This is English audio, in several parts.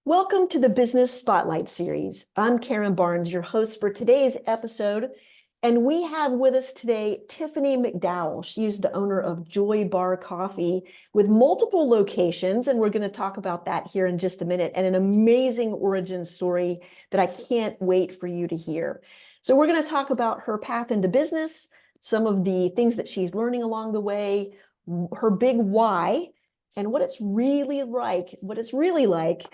Welcome to the Business Spotlight Series. I'm Karen Barnes, your host for today's episode, and we have with us today Tiffany McDowell. She is the owner of Joybar Coffee with multiple locations, and we're going to talk about that here in just a minute, and an amazing origin story that I can't wait for you to hear. So we're going to talk about her path into business, some of the things that she's learning along the way, her big why, and what it's really like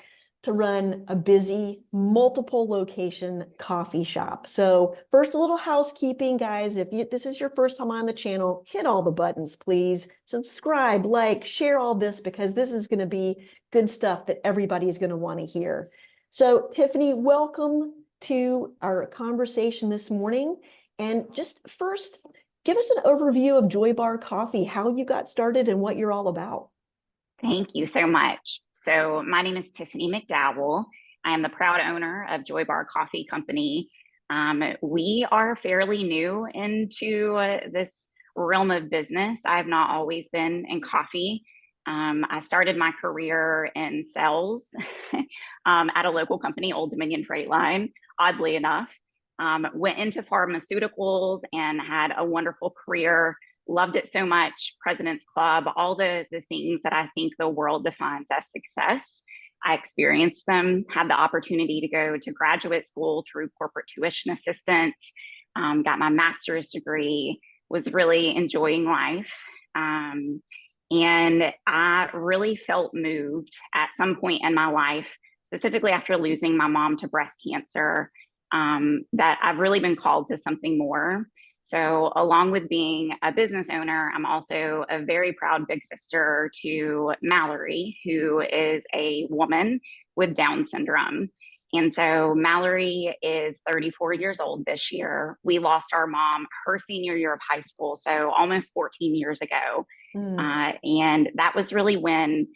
to run a busy multiple location coffee shop. So first, a little housekeeping, guys. If this is your first time on the channel, hit all the buttons, please. Subscribe, like, share all this, because this is going to be good stuff that everybody is going to want to hear. So Tiffany, welcome to our conversation this morning. And just first, give us an overview of Joybar Coffee, how you got started and what you're all about. Thank you so much. So my name is Tiffany McDowell. I am the proud owner of Joybar Coffee Company. We are fairly new into this realm of business. I have not always been in coffee. I started my career in sales at a local company, Old Dominion Freight Line, oddly enough. Went into pharmaceuticals and had a wonderful career. Loved it so much. President's Club, all the things that I think the world defines as success. I experienced them, had the opportunity to go to graduate school through corporate tuition assistance, got my master's degree, was really enjoying life. And I really felt moved at some point in my life, specifically after losing my mom to breast cancer, that I've really been called to something more. So along with being a business owner, I'm also a very proud big sister to Mallory, who is a woman with Down syndrome. And so Mallory is 34 years old this year. We lost our mom her senior year of high school, so almost 14 years ago. And that was really when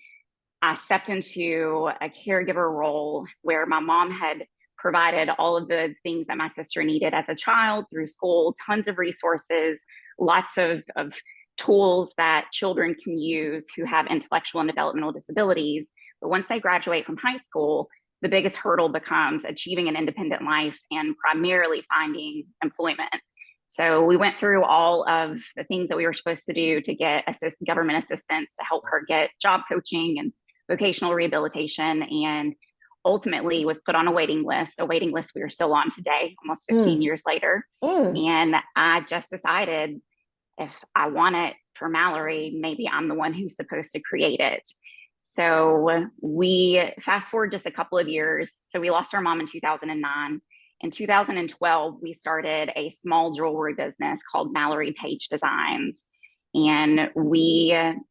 I stepped into a caregiver role where my mom had provided all of the things that my sister needed as a child through school, tons of resources, lots of tools that children can use who have intellectual and developmental disabilities. But once they graduate from high school, the biggest hurdle becomes achieving an independent life and primarily finding employment. So we went through all of the things that we were supposed to do to get government assistance to help her get job coaching and vocational rehabilitation, and ultimately was put on a waiting list we are still on today, almost 15 years later. And I just decided, if I want it for Mallory, maybe I'm the one who's supposed to create it. So we fast forward just a couple of years. So we lost our mom in 2009. In 2012, we started a small jewelry business called Mallory Page Designs. And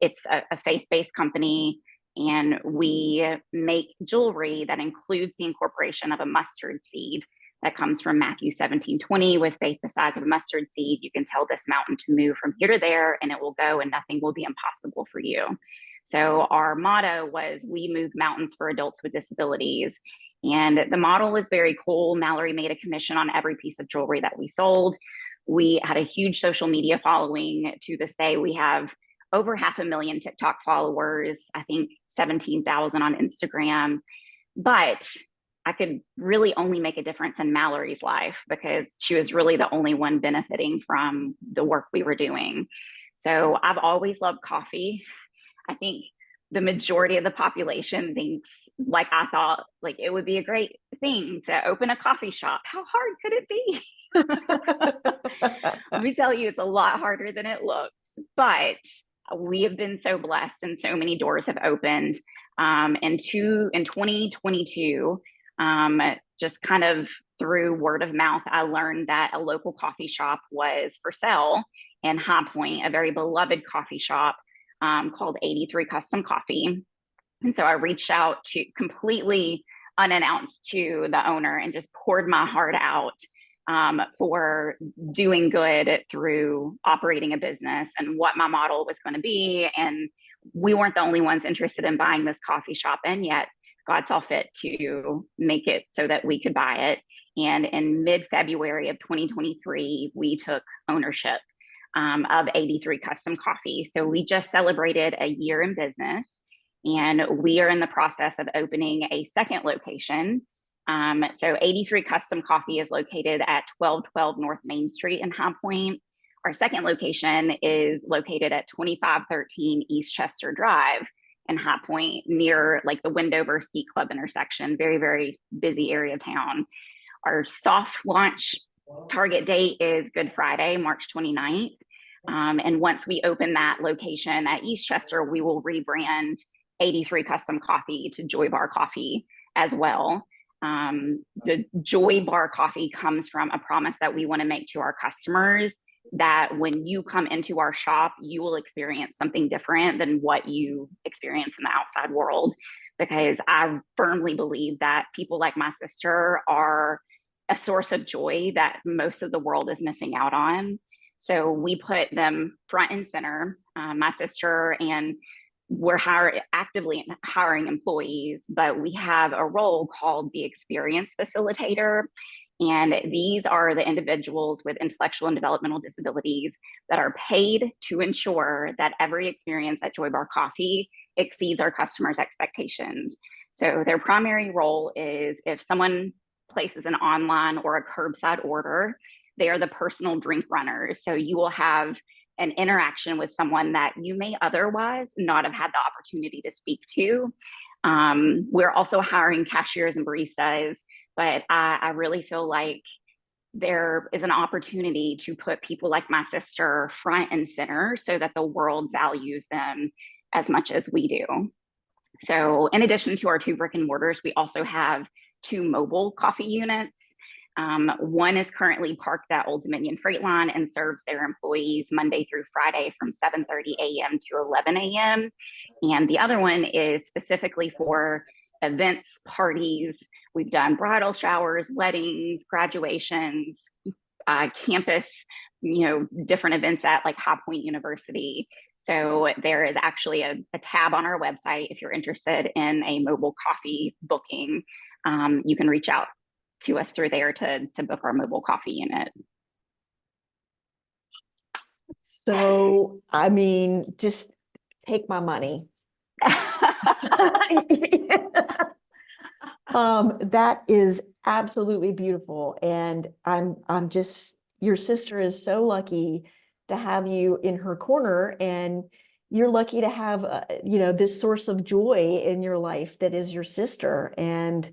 it's a faith-based company, and we make jewelry that includes the incorporation of a mustard seed that comes from Matthew 17:20. With faith the size of a mustard seed, you can tell this mountain to move from here to there, and it will go, and nothing will be impossible for you. So our motto was, we move mountains for adults with disabilities. And the model was very cool. Mallory made a commission on every piece of jewelry that we sold. We had a huge social media following. To this day, we have over 500,000 TikTok followers, I think 17,000 on Instagram. But I could really only make a difference in Mallory's life because she was really the only one benefiting from the work we were doing. So I've always loved coffee. I think the majority of the population thinks, like I thought, like it would be a great thing to open a coffee shop. How hard could it be? Let me tell you, it's a lot harder than it looks. But we have been so blessed, and so many doors have opened. In 2022, just kind of through word of mouth, I learned that a local coffee shop was for sale in High Point, a very beloved coffee shop called 83 Custom Coffee. And so I reached out to completely unannounced to the owner and just poured my heart out for doing good through operating a business and what my model was going to be. And we weren't the only ones interested in buying this coffee shop, and yet God saw fit to make it so that we could buy it. And in mid-February of 2023, we took ownership of 83 Custom Coffee. So we just celebrated a year in business. And we are in the process of opening a second location. So 83 Custom Coffee is located at 1212 North Main Street in High Point. Our second location is located at 2513 East Chester Drive in High Point, near like the Wendover Ski Club intersection. Very, very busy area of town. Our soft launch target date is Good Friday, March 29th. And once we open that location at East Chester, we will rebrand 83 Custom Coffee to Joybar Coffee as well. The Joybar Coffee comes from a promise that we want to make to our customers, that when you come into our shop, you will experience something different than what you experience in the outside world. Because I firmly believe that people like my sister are a source of joy that most of the world is missing out on. So we put them front and center, my sister, and we're actively hiring employees, but we have a role called the experience facilitator. And these are the individuals with intellectual and developmental disabilities that are paid to ensure that every experience at Joybar Coffee exceeds our customers' expectations. So their primary role is, if someone places an online or a curbside order, they are the personal drink runners. So you will have an interaction with someone that you may otherwise not have had the opportunity to speak to. We're also hiring cashiers and baristas, but I really feel like there is an opportunity to put people like my sister front and center so that the world values them as much as we do. So in addition to our 2 brick and mortars, we also have 2 mobile coffee units. One is currently parked at Old Dominion Freight Line and serves their employees Monday through Friday from 7:30 a.m. to 11 a.m. And the other one is specifically for events, parties. We've done bridal showers, weddings, graduations, campus, different events at like High Point University. So there is actually a tab on our website. If you're interested in a mobile coffee booking, you can reach out to us through there to book our mobile coffee unit. So, I mean, just take my money. That is absolutely beautiful. And I'm just, your sister is so lucky to have you in her corner, and you're lucky to have, this source of joy in your life that is your sister. And,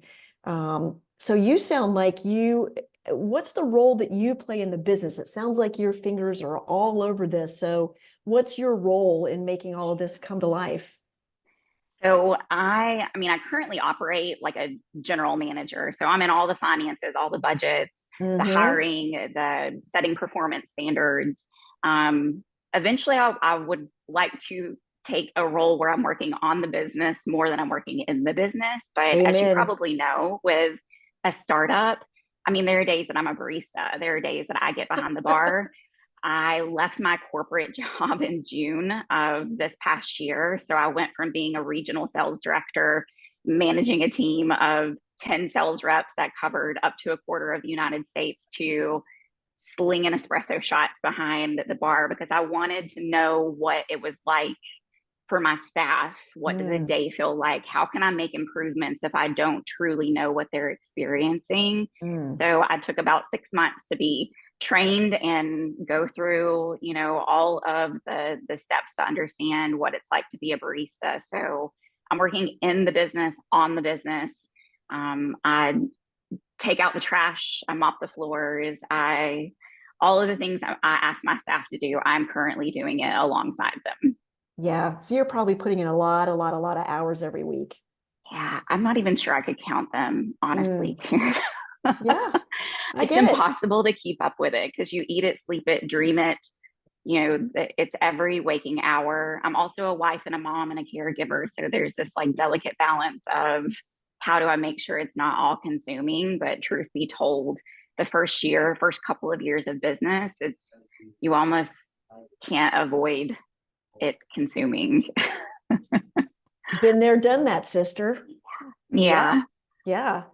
so you sound like what's the role that you play in the business? It sounds like your fingers are all over this. So what's your role in making all of this come to life? So I currently operate like a general manager. So I'm in all the finances, all the budgets, the hiring, the setting performance standards. Eventually I would like to take a role where I'm working on the business more than I'm working in the business. But Amen. as you probably know, with a startup, there are days that I'm a barista. There are days that I get behind the bar. I left my corporate job in June of this past year. So I went from being a regional sales director, managing a team of 10 sales reps that covered up to a quarter of the United States, to slinging espresso shots behind the bar, because I wanted to know what it was like for my staff. What does a day feel like? How can I make improvements if I don't truly know what they're experiencing? So I took about 6 months to be trained and go through, all of the steps to understand what it's like to be a barista. So I'm working in the business, on the business. I take out the trash, I mop the floors, all of the things I ask my staff to do, I'm currently doing it alongside them. Yeah. So you're probably putting in a lot of hours every week. Yeah. I'm not even sure I could count them, honestly. Yeah. It's impossible to keep up with it, because you eat it, sleep it, dream it. It's every waking hour. I'm also a wife and a mom and a caregiver. So there's this like delicate balance of, how do I make sure it's not all consuming? But truth be told, the first couple of years of business, you almost can't avoid it consuming. Been there, done that, sister. Yeah. Yeah.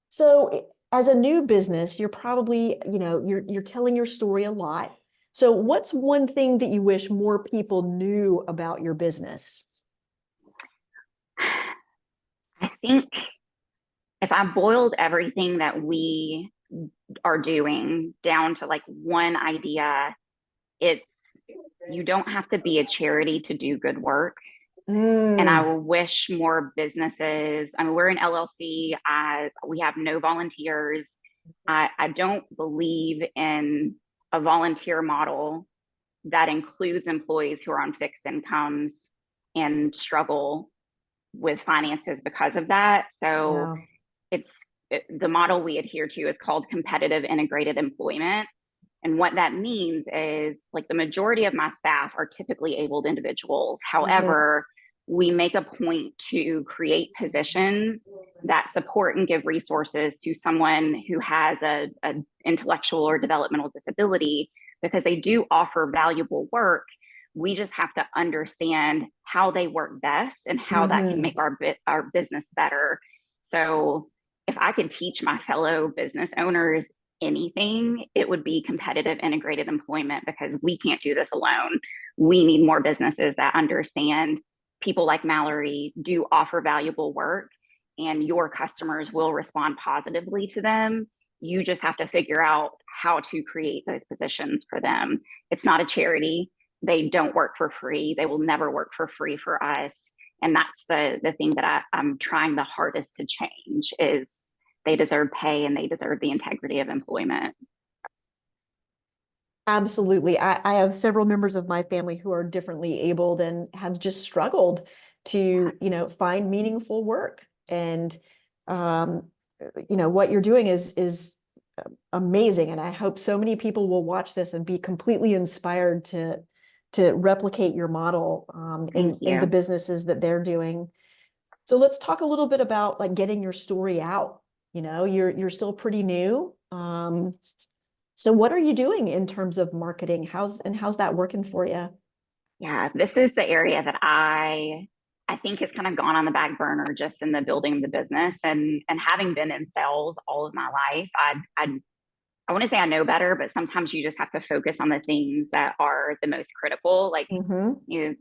So as a new business, you're probably, you're telling your story a lot. So what's one thing that you wish more people knew about your business? think if I boiled everything that we are doing down to like one idea, it's you don't have to be a charity to do good work. And I Mm, wish more businesses, I mean, we're an LLC, we have no volunteers. I don't believe in a volunteer model that includes employees who are on fixed incomes and struggle with finances because of that. So yeah. it's the model we adhere to is called competitive integrated employment. And what that means is like the majority of my staff are typically abled individuals. Mhm. However, we make a point to create positions that support and give resources to someone who has a intellectual or developmental disability because they do offer valuable work. We just have to understand how they work best and how that can make Mhm. our business better. So if I could teach my fellow business owners anything, it would be competitive integrated employment because we can't do this alone. We need more businesses that understand people like Mallory do offer valuable work and your customers will respond positively to them. You just have to figure out how to create those positions for them. It's not a charity. They don't work for free. They will never work for free for us. And that's the thing that I'm trying the hardest to change is they deserve pay and they deserve the integrity of employment. Absolutely. I have several members of my family who are differently abled and have just struggled to, find meaningful work. And um, what you're doing is amazing. And I hope so many people will watch this and be completely inspired to replicate your model Thank in the you. businesses that they're doing. So let's talk a little bit about like getting your story out. You're still pretty new. So what are you doing in terms of marketing? How's that working for you? Yeah, this is the area that I think has kind of gone on the back burner just in the building of the business and having been in sales all of my life, I want to say I know better, but sometimes you just have to focus on the things that are the most critical. Like, Mm-hmm. you know,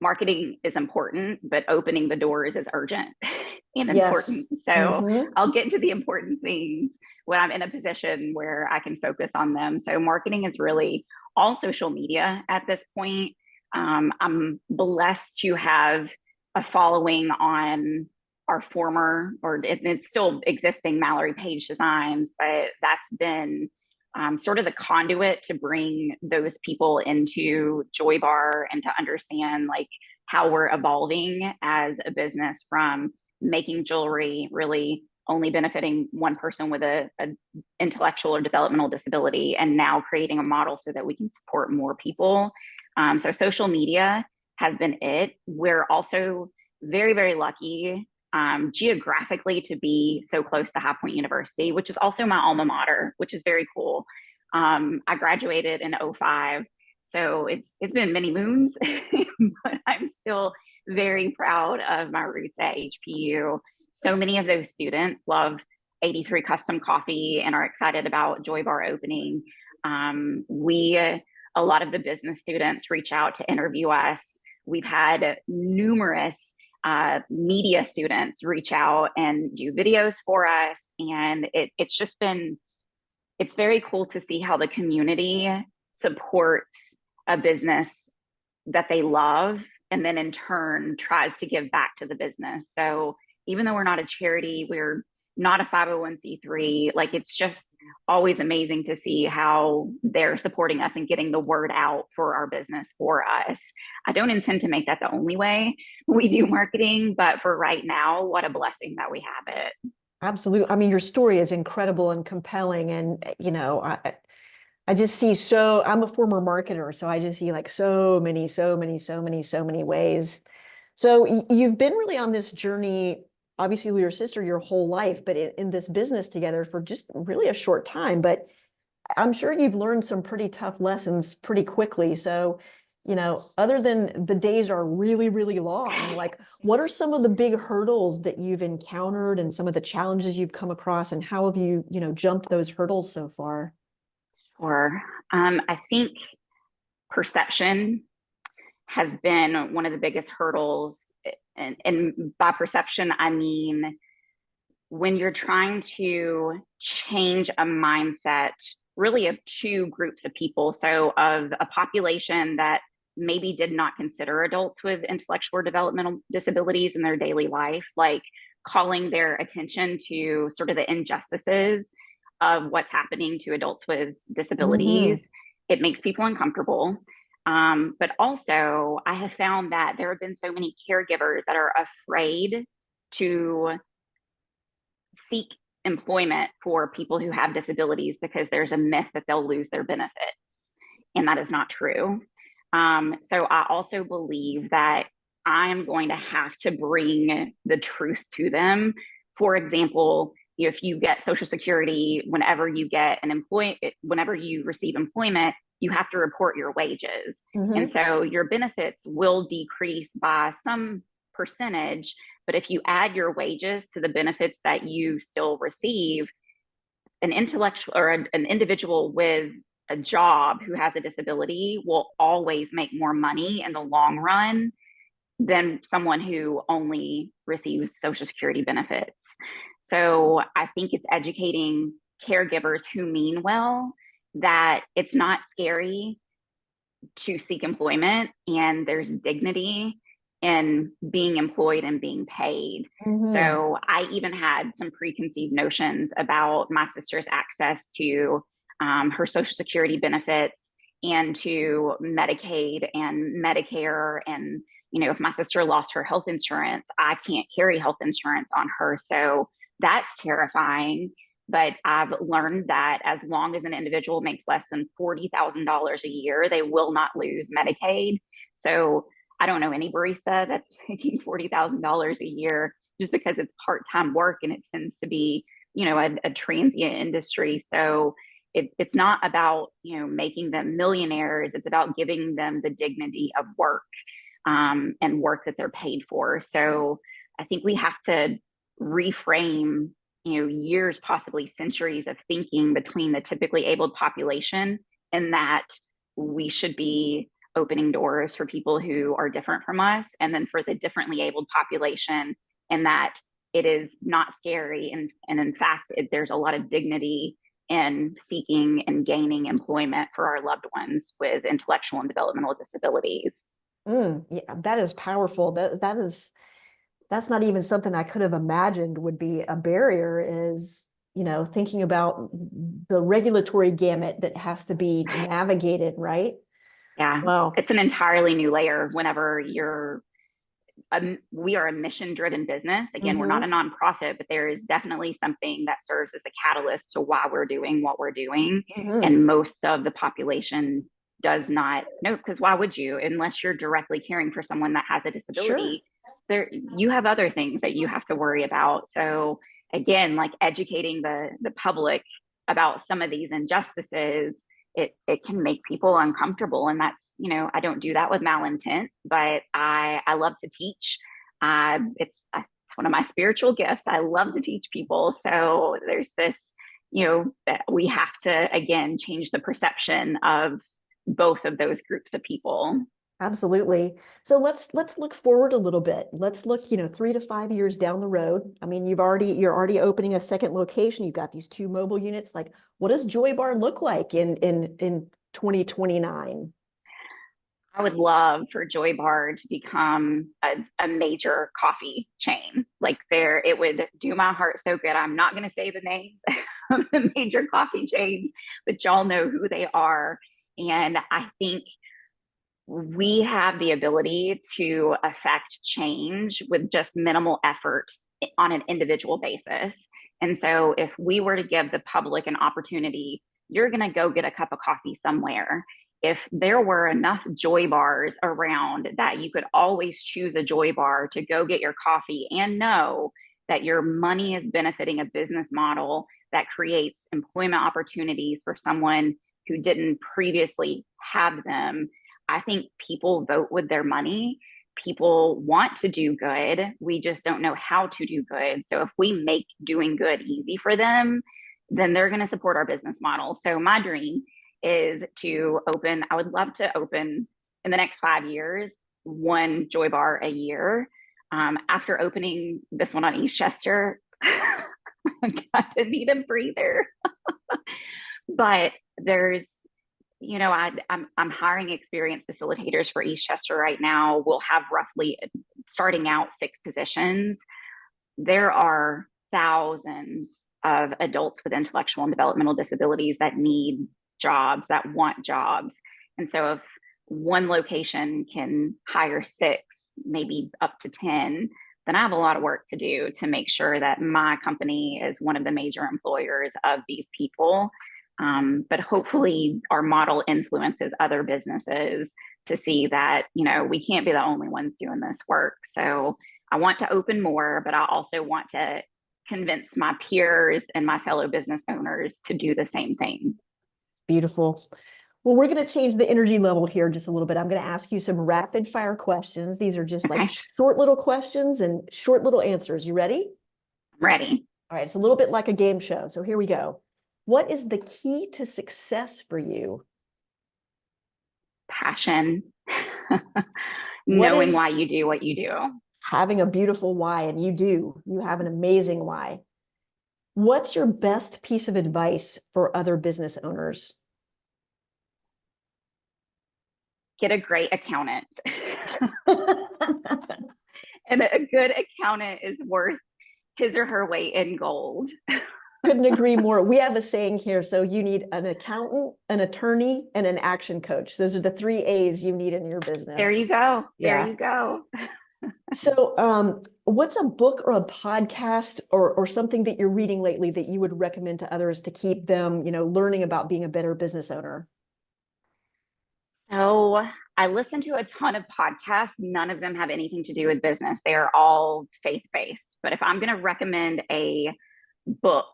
marketing is important, but opening the doors is urgent and Yes. important. So Mm-hmm. I'll get into the important things when I'm in a position where I can focus on them. So marketing is really all social media at this point. I'm blessed to have a following on our former, or it's still existing Mallory Page Designs, but that's been sort of the conduit to bring those people into Joybar and to understand like how we're evolving as a business from making jewelry really only benefiting one person with a intellectual or developmental disability and now creating a model so that we can support more people. So social media has been it. We're also very, very lucky geographically to be so close to High Point University, which is also my alma mater, which is very cool. I graduated in '05, so it's been many moons, but I'm still very proud of my roots at HPU. So many of those students love 83 Custom Coffee and are excited about Joybar opening. We a lot of the business students reach out to interview us. We've had numerous media students reach out and do videos for us. And it's just been, it's very cool to see how the community supports a business that they love and then in turn tries to give back to the business. So even though we're not a charity, we're not a 501c3, like it's just always amazing to see how they're supporting us and getting the word out for our business for us. I don't intend to make that the only way we do marketing, but for right now, what a blessing that we have it. Absolutely. I mean, your story is incredible and compelling. And, I just see I'm a former marketer, so I just see like so many ways. So you've been really on this journey, obviously with your sister your whole life, but in this business together for just really a short time. But I'm sure you've learned some pretty tough lessons pretty quickly. So, other than the days are really, really long, like what are some of the big hurdles that you've encountered and some of the challenges you've come across and how have you, jumped those hurdles so far? Or I think perception has been one of the biggest hurdles and by perception, I mean when you're trying to change a mindset, really of two groups of people. So, of a population that maybe did not consider adults with intellectual or developmental disabilities in their daily life, like calling their attention to sort of the injustices of what's happening to adults with Mm-hmm. disabilities. It makes people uncomfortable. But also, I have found that there have been so many caregivers that are afraid to seek employment for people who have disabilities because there's a myth that they'll lose their benefits. And that is not true. So I also believe that I'm going to have to bring the truth to them. For example, if you get Social Security, whenever you receive employment, you have to report your wages. And Mm-hmm. so your benefits will decrease by some percentage. But if you add your wages to the benefits that you still receive, an individual with a job who has a disability will always make more money in the long run than someone who only receives Social Security benefits. So I think it's educating caregivers who mean well that it's not scary to seek employment and there's dignity in being employed and being paid. Mm-hmm. So I even had some preconceived notions about my sister's access to her Social Security benefits and to Medicaid and Medicare. And, if my sister lost her health insurance, I can't carry health insurance on her. So that's terrifying. But I've learned that as long as an individual makes less than $40,000 a year, they will not lose Medicaid. So I don't know any barista that's making $40,000 a year just because it's part-time work and it tends to be, a transient industry. So it's not about, making them millionaires. It's about giving them the dignity of work, and work that they're paid for. So I think we have to reframe, years, possibly centuries of thinking between the typically abled population and that we should be opening doors for people who are different from us, and then for the differently abled population, and that it is not scary. And in fact, there's a lot of dignity in seeking and gaining employment for our loved ones with intellectual and developmental disabilities. Yeah, that is powerful. That's not even something I could have imagined would be a barrier is, thinking about the regulatory gamut that has to be navigated, right? Yeah, Wow. it's an entirely new layer whenever we are a mission driven business. Again, we're not a Mm-hmm. nonprofit, but there is definitely something that serves as a catalyst to why we're doing what we're doing. Mm-hmm. And most of the population does not know, because why would you, unless you're directly caring for someone that has a Sure. disability? There, you have other things that you have to worry about. So again, like educating the public about some of these injustices, it can make people uncomfortable. And that's, I don't do that with malintent, but I love to teach. It's one of my spiritual gifts. I love to teach people. So there's this, that we have to again change the perception of both of those groups of people. Absolutely. So let's look forward a little bit. Let's look, 3 to 5 years down the road. I mean, you're already opening a second location. You've got these two mobile units. Like, what does Joy Bar look like in 2029? I would love for Joybar to become a major coffee chain. Like it would do my heart so good. I'm not going to say the names of the major coffee chains, but y'all know who they are. And I think we have the ability to affect change with just minimal effort on an individual basis. And so if we were to give the public an opportunity, you're going to go get a cup of coffee somewhere. If there were enough joy bars around that you could always choose a joy bar to go get your coffee and know that your money is benefiting a business model that creates employment opportunities for someone who didn't previously have them, I think people vote with their money. People want to do good. We just don't know how to do good. So if we make doing good easy for them, then they're going to support our business model. So my dream is I would love to open in the next 5 years, one joy bar a year. After opening this one on Eastchester, I kind of need a breather. But there's, I'm hiring experienced facilitators for Eastchester right now. We'll have roughly starting out 6 positions. There are thousands of adults with intellectual and developmental disabilities that need jobs, that want jobs. And so if one location can hire 6, maybe up to 10, then I have a lot of work to do to make sure that my company is one of the major employers of these people. But hopefully our model influences other businesses to see that, we can't be the only ones doing this work. So I want to open more, but I also want to convince my peers and my fellow business owners to do the same thing. Beautiful. Well, we're going to change the energy level here just a little bit. I'm going to ask you some rapid fire questions. These are just like short little questions and short little answers. You ready? I'm ready. All right. It's a little bit like a game show. So here we go. What is the key to success for you? Passion. Knowing why you do what you do. Having a beautiful why, and you do. You have an amazing why. What's your best piece of advice for other business owners? Get a great accountant. And a good accountant is worth his or her weight in gold. Couldn't agree more. We have a saying here. So you need an accountant, an attorney, and an action coach. Those are the 3 A's you need in your business. There you go. There you go. So what's a book or a podcast or something that you're reading lately that you would recommend to others to keep them, learning about being a better business owner? So I listen to a ton of podcasts. None of them have anything to do with business. They are all faith-based. But if I'm going to recommend a book,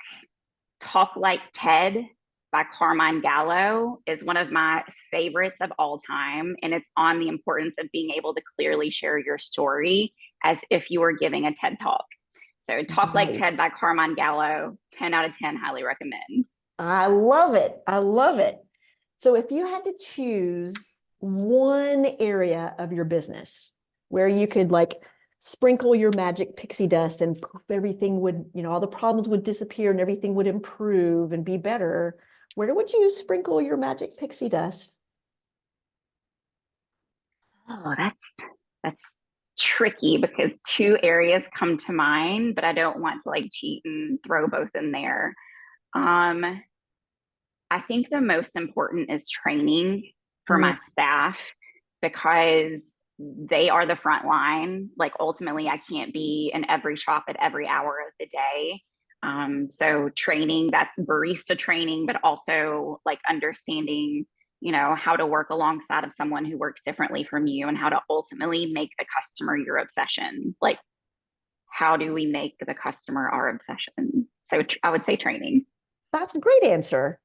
Talk Like Ted by Carmine Gallo is one of my favorites of all time. And it's on the importance of being able to clearly share your story as if you were giving a TED Talk. So Talk Like Ted by Carmine Gallo, 10 out of 10, highly recommend. I love it. I love it. So if you had to choose one area of your business where you could sprinkle your magic pixie dust and everything would, all the problems would disappear and everything would improve and be better, where would you sprinkle your magic pixie dust? Oh, that's tricky because 2 areas come to mind, but I don't want to cheat and throw both in there. I think the most important is training for my staff because they are the front line. Ultimately, I can't be in every shop at every hour of the day. So training, that's barista training, but also understanding, how to work alongside of someone who works differently from you and how to ultimately make the customer your obsession. How do we make the customer our obsession? So I would say training. That's a great answer.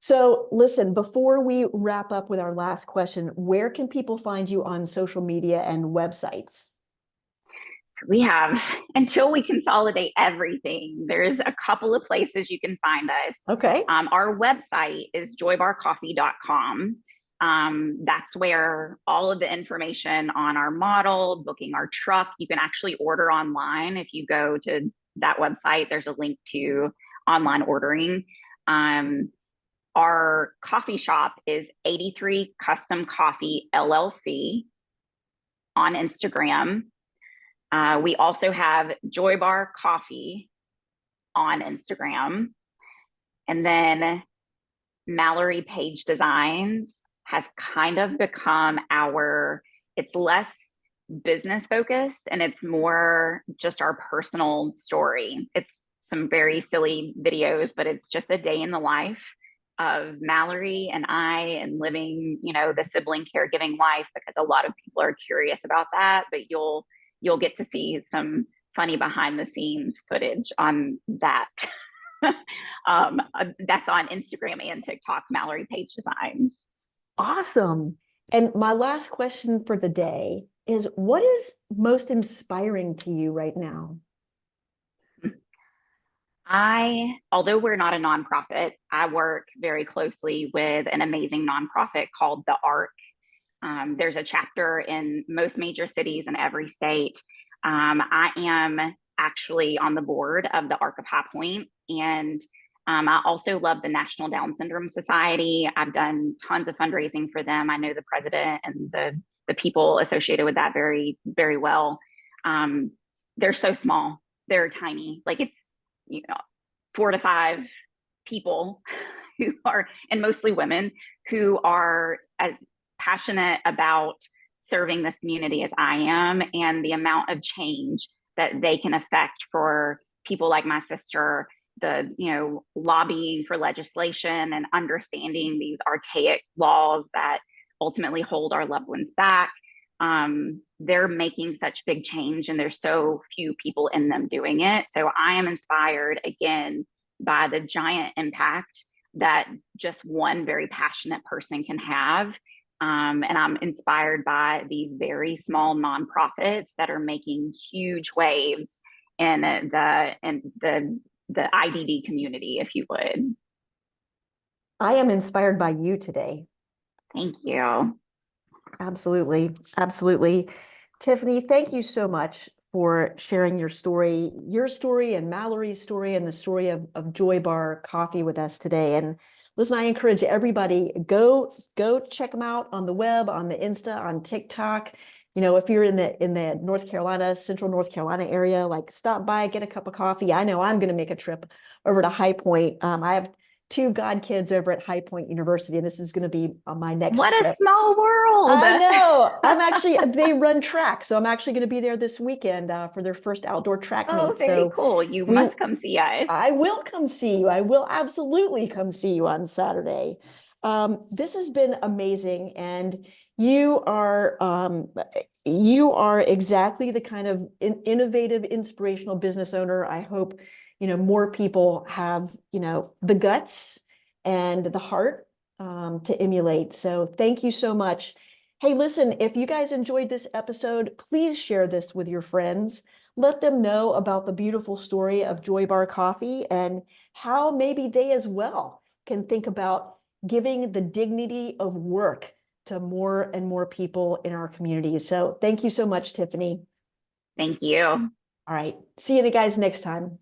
So listen, before we wrap up with our last question, where can people find you on social media and websites? So we have, until we consolidate everything, there's a couple of places you can find us. Okay. Our website is joybarcoffee.com. That's where all of the information on our model, booking our truck, you can actually order online. If you go to that website, there's a link to online ordering. Our coffee shop is 83 Custom Coffee LLC on Instagram. We also have Joybar Coffee on Instagram. And then Mallory Page Designs has kind of become it's less business focused and it's more just our personal story. It's some very silly videos, but it's just a day in the life of Mallory and I and living, the sibling caregiving life, because a lot of people are curious about that, but you'll get to see some funny behind the scenes footage on that. That's on Instagram and TikTok, Mallory Page Designs. Awesome. And my last question for the day is, what is most inspiring to you right now? Although we're not a nonprofit, I work very closely with an amazing nonprofit called The Arc. There's a chapter in most major cities in every state. I am actually on the board of the Arc of High Point, and I also love the National Down Syndrome Society. I've done tons of fundraising for them. I know the president and the people associated with that very, very well. They're so small. They're tiny. Like it's, 4 to 5 people who are, and mostly women, who are as passionate about serving this community as I am, and the amount of change that they can affect for people like my sister, the lobbying for legislation and understanding these archaic laws that ultimately hold our loved ones back. They're making such big change, and there's so few people in them doing it. So I am inspired again by the giant impact that just one very passionate person can have. And I'm inspired by these very small nonprofits that are making huge waves in the IDD community, if you would. I am inspired by you today. Thank you. Absolutely. Absolutely. Tiffany, thank you so much for sharing your story and Mallory's story and the story of Joybar Coffee with us today. And listen, I encourage everybody, go check them out on the web, on the Insta, on TikTok. If you're in the North Carolina, Central North Carolina area, like stop by, get a cup of coffee. I know I'm going to make a trip over to High Point. I have 2 godkids over at High Point University, and this is going to be on my next What trip. a small world. I know. They run track. So I'm actually going to be there this weekend for their first outdoor track meet. Very So cool. You must come see us. I will come see you. I will absolutely come see you on Saturday. This has been amazing. And you are exactly the kind of innovative, inspirational business owner. I hope, more people have, the guts and the heart to emulate. So thank you so much. Hey, listen, if you guys enjoyed this episode, please share this with your friends. Let them know about the beautiful story of Joybar Coffee and how maybe they as well can think about giving the dignity of work to more and more people in our community. So thank you so much, Tiffany. Thank you. All right. See you guys next time.